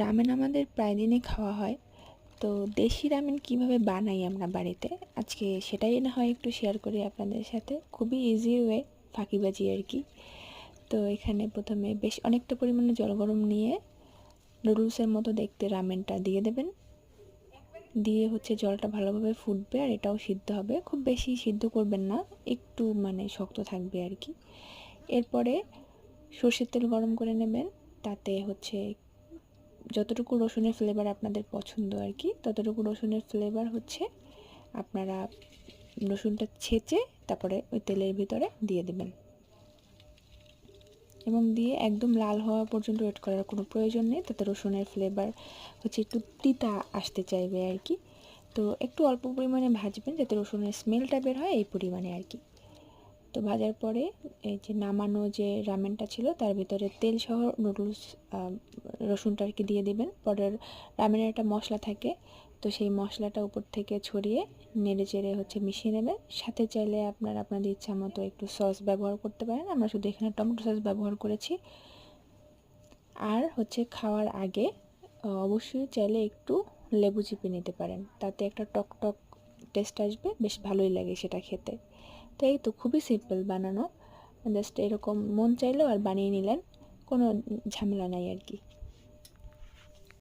Ramen আমাদের প্রায় দিনই খাওয়া হয়। তো দেশি রামেন কিভাবে বানাই আমরা বাড়িতে, আজকে সেটাই না হয় একটু শেয়ার করি আপনাদের সাথে। খুবই ইজি ওয়ে, ফাঁকিবাজি আর কি। তো এখানে প্রথমে বেশ অনেকটা পরিমাণে জল গরম নিয়ে নুডলসের মতো দেখতে রামেনটা দিয়ে দেবেন। দিয়ে জলটা ভালোভাবে ফুটবে আর এটাও সিদ্ধ হবে, খুব বেশি সিদ্ধ করবেন না, একটু শক্ত থাকবে আর কি। এরপরে সর্ষের তেল গরম করে নেবেন, তাতে যতটুকু রসুনের ফ্লেভার আপনাদের পছন্দ আর কি, ততটুকু রসুনের ফ্লেভার আপনারা রসুনটা ছেঁচে তারপরে ওই তেলের ভিতরে দিয়ে দেবেন এবং দিয়ে একদম লাল হওয়া পর্যন্ত ওয়েট করার কোনো প্রয়োজন নেই, তাতে রসুনের ফ্লেভার একটু তিতা আসতে চাইবে আর কি। তো একটু অল্প পরিমাণে ভাজবেন যাতে রসুনের স্মেলটা বের হয়, এই পরিমাণে আর কি। তো ভাজার পরে এই যে নামানো যে রামেনটা ছিল তার ভিতরে তেল সহ নুডলস রসুনটা আর কি দিয়ে দিবেন। পরে রামেনের একটা মশলা থাকে, তো সেই মশলাটা উপর থেকে ছড়িয়ে নেড়ে চেড়ে মিশিয়ে নেবেন। সাথে চাইলে আপনারা আপনাদের ইচ্ছা মতো একটু সস ব্যবহার করতে পারেন, আমরা শুধু এখানে টমেটো সস ব্যবহার করেছি। আর খাওয়ার আগে অবশ্যই চাইলে একটু লেবু চিপে নিতে পারেন, তাতে একটা টক টক টেস্ট আসবে, বেশ ভালোই লাগে সেটা খেতে। তো এই তো খুবই সিম্পল বানানো, জাস্ট এরকম মন চাইলেও আর বানিয়ে নিলেন, কোনো ঝামেলা নাই আর কি।